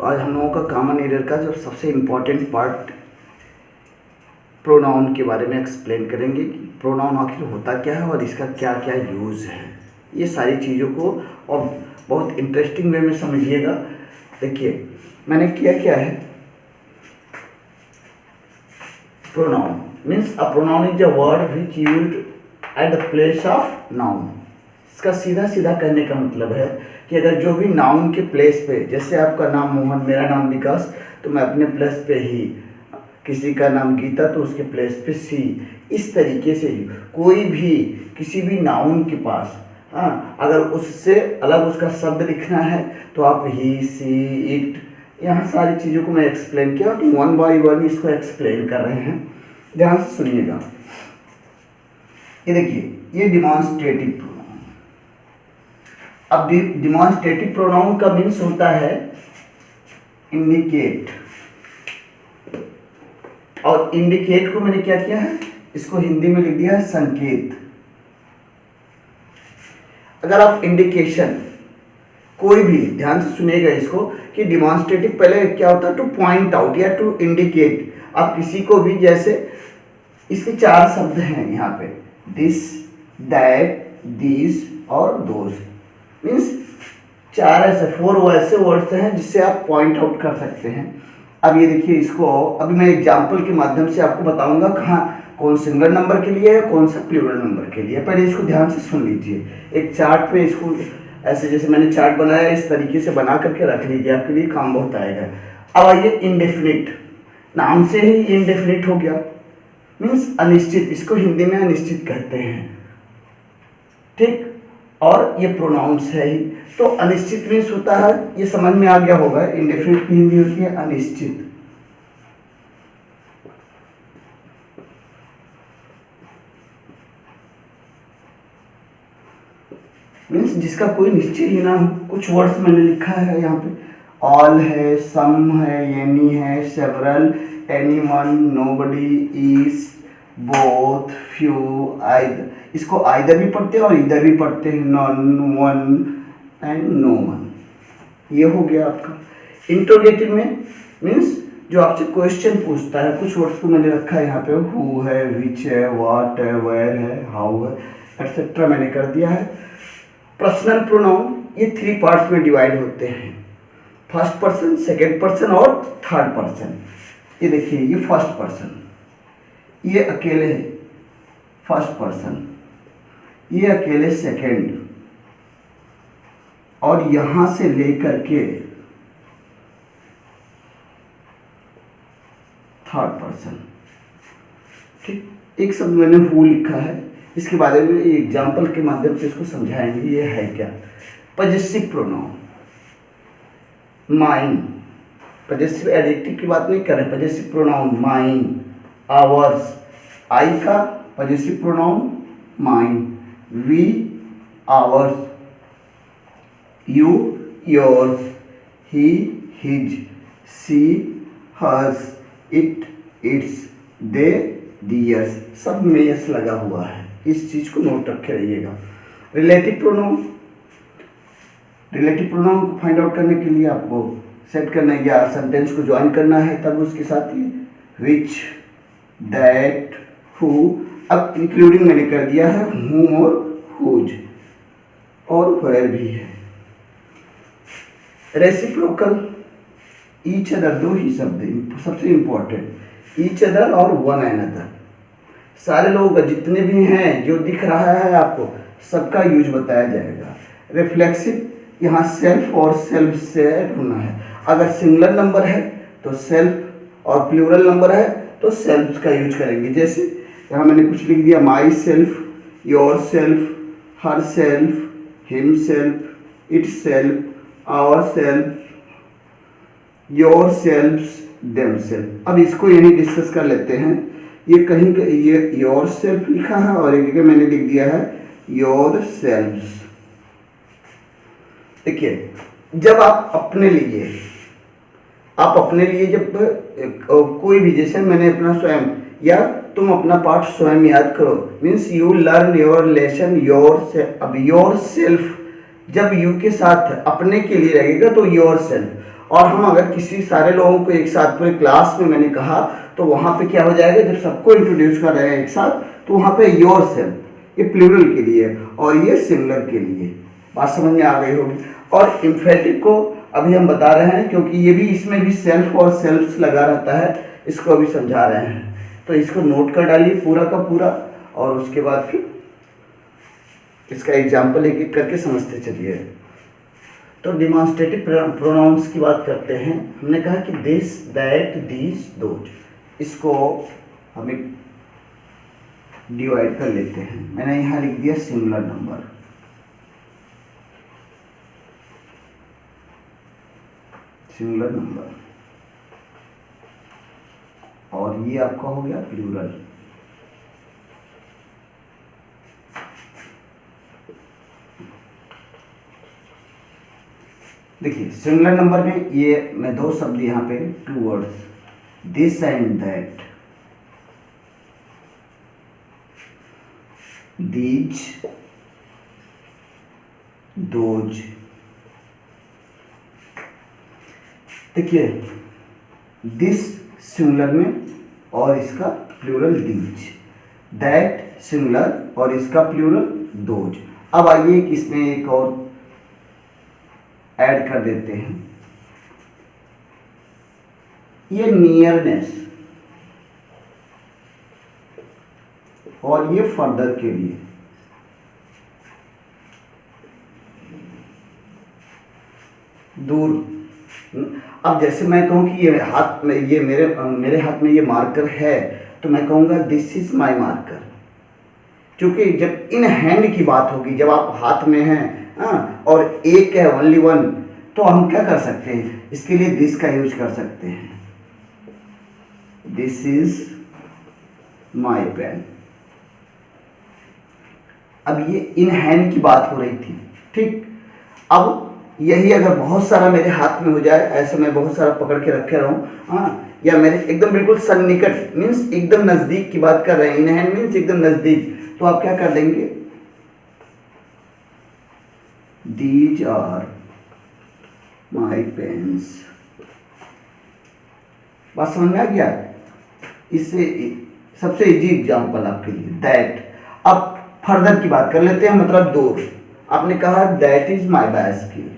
तो आज हम लोगों का कॉमन एरर का जो सबसे इम्पॉर्टेंट पार्ट प्रोनाउन के बारे में एक्सप्लेन करेंगे कि प्रोनाउन आखिर होता क्या है और इसका क्या क्या यूज़ है। ये सारी चीज़ों को और बहुत इंटरेस्टिंग वे में समझिएगा। देखिए मैंने किया क्या है, pronoun means a pronoun is a word which used at the place of noun. इसका सीधा सीधा कहने का मतलब है कि अगर जो भी नाउन के प्लेस पे, जैसे आपका नाम मोहन, मेरा नाम विकास, तो मैं अपने प्लेस पे ही, किसी का नाम गीता तो उसके प्लेस पे सी, इस तरीके से कोई भी किसी भी नाउन के पास अगर उससे अलग उसका शब्द लिखना है तो आप ही, सी, इट, यहाँ सारी चीज़ों को मैं एक्सप्लेन किया तो वन बाय वन इसको एक्सप्लेन कर रहे हैं। ध्यान से सुनिएगा। ये देखिए, ये डिमॉन्स्ट्रेटिव प्रोनाउन। अब डिमॉन्स्ट्रेटिव प्रोनाउन का मीन्स होता है इंडिकेट, और इंडिकेट को मैंने क्या किया है, इसको हिंदी में लिख दिया है संकेत। अगर आप इंडिकेशन कोई भी, ध्यान से सुनिएगा इसको, कि डिमॉन्स्ट्रेटिव पहले क्या होता है, टू पॉइंट आउट या टू इंडिकेट। आप किसी को भी, जैसे इसके चार शब्द हैं यहाँ पे, दिस, दैट, दिस और दोस, मीन्स चार ऐसे 4 वैसे वर्ड्स हैं जिससे आप पॉइंट आउट कर सकते हैं। अब ये देखिए, इसको अभी मैं एग्जाम्पल के माध्यम से आपको बताऊंगा कहाँ कौन सिंगल नंबर के लिए है, कौन सा प्लूरल नंबर के लिए। पहले इसको ध्यान से सुन लीजिए। एक चार्ट पे इसको ऐसे, जैसे मैंने चार्ट बनाया इस तरीके से बना करके रख लीजिए, आपके लिए काम बहुत आएगा। अब आइए इंडेफिनिट, नाम से ही इंडेफिनिट हो गया, मीन्स अनिश्चित, इसको हिंदी में अनिश्चित कहते हैं, ठीक। और ये प्रोनाउंस है ही, तो अनिश्चित मीन्स होता है, ये समझ में आ गया होगा, इंडेफिनिट की हिंदी होती है अनिश्चित। मीन्स जिसका कोई निश्चय ही ना हो। कुछ वर्ड्स मैंने लिखा है यहाँ पे, ऑल है, सम है, एनी है, several, anyone, nobody, each, both, few, either. इसको आइदर भी पढ़ते हैं और इधर भी पढ़ते हैं, none, one and no one. ये हो गया आपका। इंट्रोगेटिव में मीन्स जो आपसे क्वेश्चन पूछता है। कुछ वर्ड्स को मैंने रखा है यहाँ पे, हु है, विच है, व्हाट है, वेयर है, हाउ है, एटसेट्रा मैंने कर दिया है। पर्सनल प्रोनाउन ये 3 पार्ट्स में डिवाइड होते हैं, फर्स्ट पर्सन, सेकेंड पर्सन और थर्ड पर्सन। ये देखिए, ये फर्स्ट पर्सन, ये अकेले फर्स्ट पर्सन, ये अकेले सेकेंड, और यहां से लेकर के थर्ड पर्सन, ठीक। एक शब्द मैंने हु लिखा है, इसके बारे में एग्जाम्पल के माध्यम से इसको समझाएंगे। ये है क्या, possessive pronoun, mine. Possessive adjective की बात नहीं कर रहे, possessive pronoun mine, ours, I का possessive pronoun mine, we, ours, you, yours, he, his, she, hers, it, its, they, theirs, सब में यस लगा हुआ है। इस चीज को नोट रखे रहिएगा। रिलेटिव प्रोनाउन, रिलेटिव प्रोनाउन को फाइंड आउट करने के लिए आपको सेट करना है या सेंटेंस को ज्वाइन करना है, तब उसके साथ ही विच, दैट, हु। अब इंक्लूडिंग मैंने कर दिया है whom और whose, और where भी है। रेसिप्रोकल, ईच अदर, दो ही शब्द सबसे इंपॉर्टेंट, ईच अदर और वन अनदर। सारे लोग जितने भी हैं जो दिख रहा है आपको, सबका यूज बताया जाएगा। रिफ्लेक्सिव, यहाँ सेल्फ और सेल्फ से ऐड होना है। अगर सिंगुलर नंबर है तो सेल्फ, और प्लूरल नंबर है तो सेल्फ का यूज करेंगे। जैसे यहाँ मैंने कुछ लिख दिया, myself, yourself, herself, himself, itself, ourself, yourselves, themself. अब इसको यही डिस्कस कर लेते हैं। ये कहीं ये योर सेल्फ लिखा है और एक जगह मैंने लिख दिया है योर सेल्फ्स। देखिए, जब आप अपने लिए जब कोई भी, जैसे मैंने अपना स्वयं, या तुम अपना पाठ स्वयं याद करो, means you learn your lesson your से। अब योर सेल्फ जब यू के साथ अपने के लिए लगेगा तो योर सेल्फ, और हम अगर किसी सारे लोगों को एक साथ पूरे क्लास में मैंने कहा तो वहाँ पे क्या हो जाएगा, जब सबको इंट्रोड्यूस कर रहे हैं एक साथ तो वहाँ पे योरसेल्फ ये प्लूरल के लिए और ये सिंगुलर के लिए। बात समझ में आ गई होगी। और इम्फेटिक को अभी हम बता रहे हैं क्योंकि ये भी इसमें भी सेल्फ और सेल्फ्स लगा रहता है, इसको अभी समझा रहे हैं। तो इसको नोट कर डालिए पूरा का पूरा और उसके बाद फिर इसका एग्जाम्पल एक एक करके समझते चलिए। तो डिमॉन्स्ट्रेटिव प्रोनाउंस की बात करते हैं। हमने कहा कि दिस, दैट, दीज, दोज, इसको हमें डिवाइड कर लेते हैं। मैंने यहाँ लिख दिया सिंगुलर नंबर, सिंगुलर नंबर, और ये आपका हो गया प्लूरल। देखिए सिंगुलर नंबर में ये मैं दो शब्द यहाँ पे, two words, this and that, these, those. देखिए दिस सिंगुलर में और इसका प्लूरल दीज, दैट सिंगुलर और इसका प्लूरल दोज। अब आइए कि इसमें एक और ऐड कर देते हैं, ये नियरनेस और ये फर्दर के लिए। दूर, अब जैसे मैं कहूं कि ये हाथ में, ये मेरे हाथ में ये मार्कर है तो मैं कहूंगा दिस इज माय मार्कर। क्योंकि जब इन हैंड की बात होगी, जब आप हाथ में हैं और एक है, ओनली वन, तो हम क्या कर सकते हैं, इसके लिए दिस का यूज कर सकते हैं, दिस इज माय पेन। अब ये इन हैंड की बात हो रही थी, ठीक। अब यही अगर बहुत सारा मेरे हाथ में हो जाए, ऐसे मैं बहुत सारा पकड़ के रखे रहूं, या मेरे एकदम बिल्कुल सन्निकट, मीन्स एकदम नजदीक की बात कर रहे हैं, इन हैंड मीन्स एकदम नजदीक, तो आप क्या कर देंगे, These are my pens। बात समझ में आ गया। इससे सबसे इजी एग्जांपल आपके लिए दैट। अब फर्दर की बात कर लेते हैं, मतलब दूर। आपने कहा दैट इज माय बाइसिकल,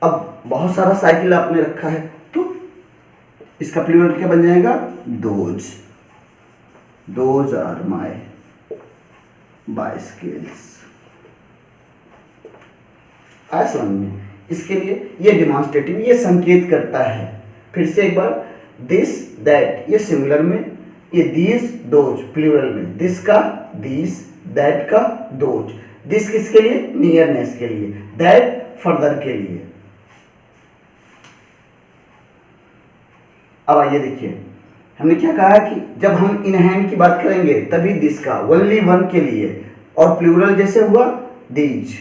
अब बहुत सारा साइकिल आपने रखा है तो इसका प्लूरल क्या बन जाएगा, those, those are my bicycles. आया समझ में। इसके लिए ये डिमॉन्स्ट्रेटिव, ये संकेत करता है। फिर से एक बार, दिस, दैट, ये सिंगुलर में, ये दीज, दोज प्लूरल में, दिस का दीज, दैट का दोज। दिस किसके लिए, नियरनेस के लिए, दैट फर्दर के लिए। अब आइए देखिए, हमने क्या कहा कि जब हम इन हैंड की बात करेंगे तभी दिस का, ओनली वन के लिए, और प्लूरल जैसे हुआ दीज।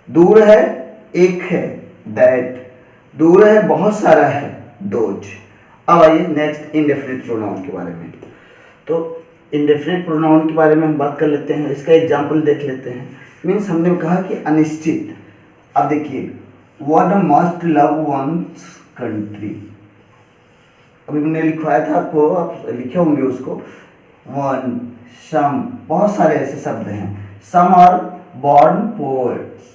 दूर है, एक है, दैट। दूर है, बहुत सारा है, दोज। अब आइए नेक्स्ट इंडेफिनिट प्रोनाउन के बारे में। तो इंडेफिनिट प्रोनाउन के बारे में हम बात कर लेते हैं, इसका एग्जाम्पल देख लेते हैं। मीन्स हमने कहा कि अनिश्चित। अब देखिए, one must love one's country, अभी मैंने लिखवाया था आपको, आप लिखे होंगे उसको। वन, सम, बहुत सारे ऐसे शब्द हैं। Some are born poets.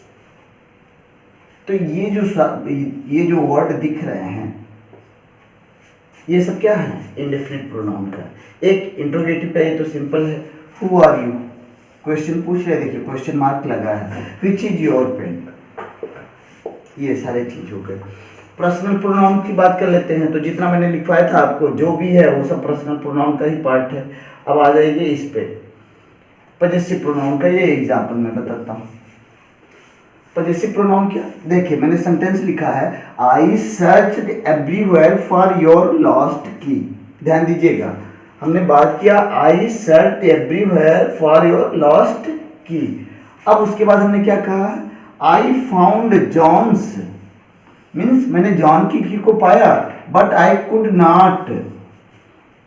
तो ये जो वर्ड दिख रहे हैं, ये सब क्या है, इंडेफिनिट प्रोनाउन का। एक इंट्रोगेटिव का ये तो सिंपल है, हु आर यू, क्वेश्चन पूछ रहे, देखिए क्वेश्चन मार्क लगा है, विच इज योर पेन, ये सारे चीज हो गए। पर्सनल प्रोनाउन की बात कर लेते हैं। तो जितना मैंने लिखवाया था आपको, जो भी है वो सब पर्सनल प्रोनाउन का ही पार्ट है। अब आ जाइए इस पे, पजेसिव प्रोनाउन का ये एग्जांपल मैं बताता हूँ। पजेसिव प्रोनाउन क्या, देखिए मैंने सेंटेंस लिखा है, I searched everywhere for your lost key. ध्यान दीजिएगा, हमने बात किया I searched everywhere for your lost key. अब उसके बाद हमने क्या कहा, आई फाउंड जॉन्स, मीन्स मैंने जॉन की को पाया, but I could not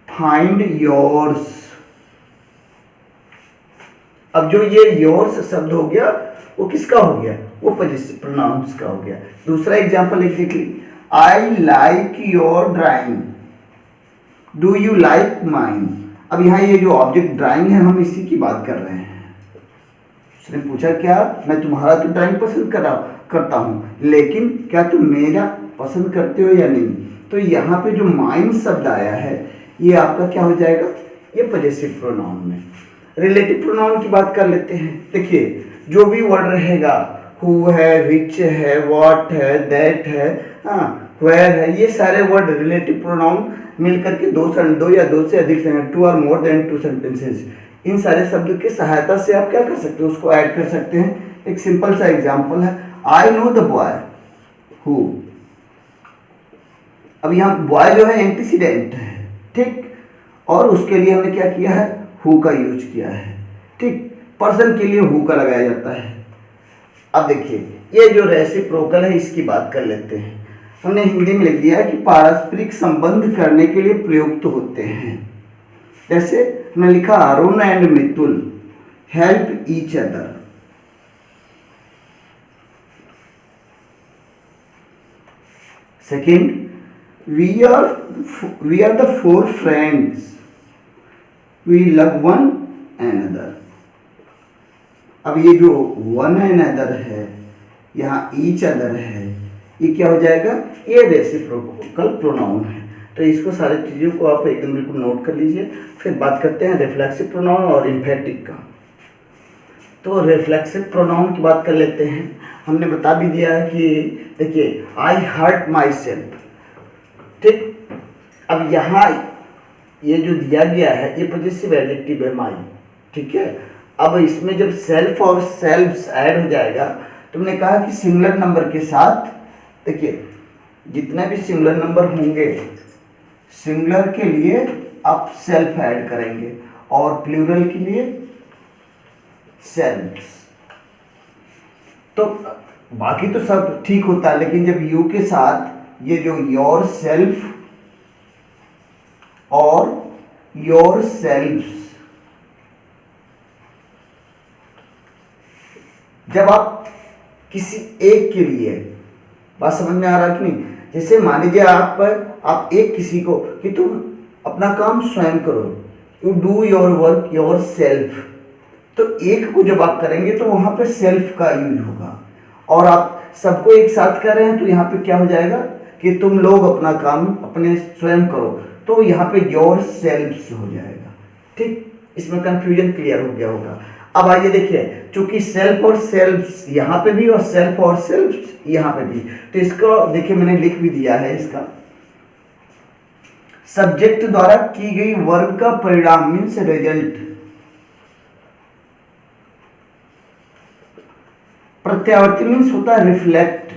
find yours. अब जो ये योर्स शब्द हो गया वो किसका हो गया, वो पॉजेसिव प्रोनाउंस का हो गया। दूसरा एग्जांपल एक देख ली, I like your drawing, do you like mine. अब यहाँ ये जो ऑब्जेक्ट ड्राइंग है हम इसी की बात कर रहे हैं। उसने पूछा क्या, मैं तुम्हारा तो ड्राइंग पसंद करता हूँ, लेकिन क्या तुम मेरा पसंद करते हो या नहीं। तो यहाँ पे जो माइन शब्द आया है ये आपका क्या हो जाएगा, ये पॉजेसिव प्रोनाउन में। रिलेटिव प्रोनाउन की बात कर लेते हैं। देखिए जो भी वर्ड रहेगा, हु है, विच है, व्हाट है, दैट है, वेयर है, ये सारे वर्ड रिलेटिव प्रोनाउन मिलकर के दो या दो से अधिक सेंटेंस, 2 और मोर देन 2 सेंटेंसेस, इन सारे शब्द की सहायता से आप क्या कर सकते हो, उसको ऐड कर सकते हैं। एक सिंपल सा एग्जांपल है, I know the boy who. अब यहाँ बॉय जो है एंटीसीडेंट है, ठीक, और उसके लिए हमने क्या किया है, हु का यूज किया है, ठीक। पर्सन के लिए हु का लगाया जाता है। अब देखिए ये जो रेसिप्रोकल है इसकी बात कर लेते हैं। हमने हिंदी में लिख दिया है कि पारस्परिक संबंध करने के लिए प्रयुक्त होते हैं। जैसे हमने लिखा Arun and Mitul help each other. Second, we are the 4 friends, we love one another. अब ये जो वन एनदर है, यहाँ ईच अदर है, ये क्या हो जाएगा, ये रेसिप्रोकल प्रोनाउन है। तो इसको सारी चीज़ों को आप एकदम बिल्कुल नोट कर लीजिए। फिर बात करते हैं रिफ्लेक्सिव प्रोनाउन और इम्फेटिक का। तो रिफ्लेक्सिव प्रोनाउन की बात कर लेते हैं। हमने बता भी दिया है कि देखिए आई हर्ट माई सेल्फ, ठीक। अब यहाँ ये जो दिया गया है ये पॉजेसिव एडजेक्टिव है माई, ठीक है। अब इसमें जब सेल्फ और सेल्फ्स ऐड हो जाएगा, तुमने कहा कि सिंगुलर नंबर के साथ, देखिए जितने भी सिंगुलर नंबर होंगे सिंगुलर के लिए आप सेल्फ ऐड करेंगे और प्लूरल के लिए सेल्फ्स। तो बाकी तो सब ठीक होता है, लेकिन जब यू के साथ ये जो योर सेल्फ और योर सेल्फ्स, जब आप किसी एक के लिए, बात समझ में आ रहा कि नहीं। जैसे मान लीजिए आप एक किसी को कि तुम अपना काम स्वयं करो, you do your work your self. तो एक को जब आप करेंगे तो वहां पे सेल्फ का यूज होगा, और आप सबको एक साथ कर रहे हैं तो यहाँ पे क्या हो जाएगा कि तुम लोग अपना काम अपने स्वयं करो, तो यहाँ पे योर सेल्फ्स हो जाएगा, ठीक। इसमें कंफ्यूजन क्लियर हो गया होगा। अब आइए देखिए, चूंकि सेल्फ और सेल्फ्स यहाँ पे भी और सेल्फ और सेल्फ्स यहाँ पे भी, तो इसको देखिए मैंने लिख भी दिया है। इसका सब्जेक्ट द्वारा की गई वर्ब का परिणाम मीन्स रिजल्ट। प्रत्यावर्ती मीन्स होता है रिफ्लेक्ट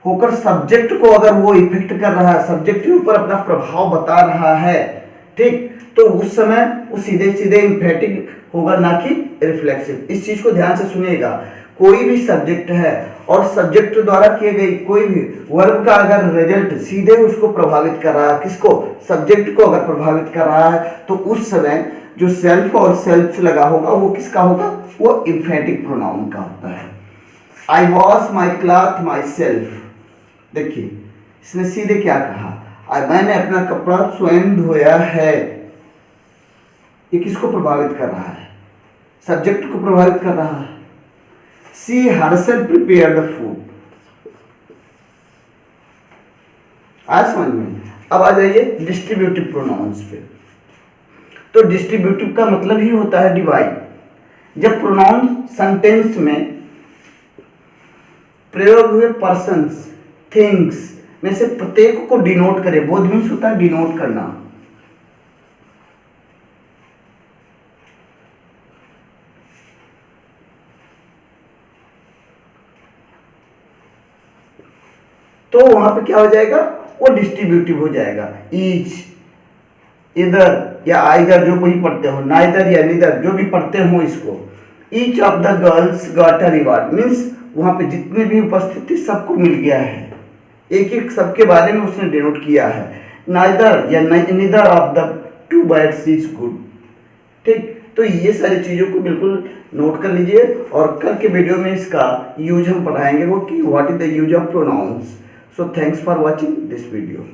होकर सब्जेक्ट को, अगर वो इफेक्ट कर रहा है, सब्जेक्ट के ऊपर अपना प्रभाव बता रहा है, ठीक, तो उस समय वो सीधे सीधे इम्फेटिक होगा, ना कि रिफ्लेक्सिव। इस चीज को ध्यान से सुनिएगा। कोई भी सब्जेक्ट है और सब्जेक्ट द्वारा किए गई कोई भी वर्ब का अगर रिजल्ट सीधे उसको प्रभावित कर रहा है, किसको, सब्जेक्ट को अगर प्रभावित कर रहा है, तो उस समय जो सेल्फ और सेल्फ लगा होगा वो किसका होगा, वो इम्फेटिक प्रोनाउन का होता है। I wash my cloth myself. देखिए इसने सीधे क्या कहा, मैंने अपना कपड़ा स्वयं धोया है। ये किसको प्रभावित कर रहा है, सब्जेक्ट को प्रभावित कर रहा है। सी हरसेल्फ प्रिपेयर द फूड। आज समझ में। अब आ जाइए डिस्ट्रीब्यूटिव प्रोनाउंस पे। तो डिस्ट्रीब्यूटिव का मतलब ही होता है डिवाइड। जब प्रोनाउन सेंटेंस में प्रयोग हुए पर्सन्स थिंग्स में से प्रत्येक को डिनोट करे, बोध मीन्स होता है डिनोट करना। तो वहां पे क्या हो जाएगा, वो डिस्ट्रीब्यूटिव हो जाएगा। ईच, इधर या आइदर जो कोई पढ़ते हो, नाइदर या निदर जो भी पढ़ते हो इसको। Each of the girls got a reward means वहां पे जितने भी उपस्थित थे सबको मिल गया है, एक एक सबके बारे में उसने डिनोट किया है। नाइदर या neither of the two birds is good, ठीक। तो ये सारी चीज़ों को बिल्कुल नोट कर लीजिए और कल के वीडियो में इसका यूज हम पढ़ाएंगे वो कि what is the use of pronouns. So thanks for watching this video.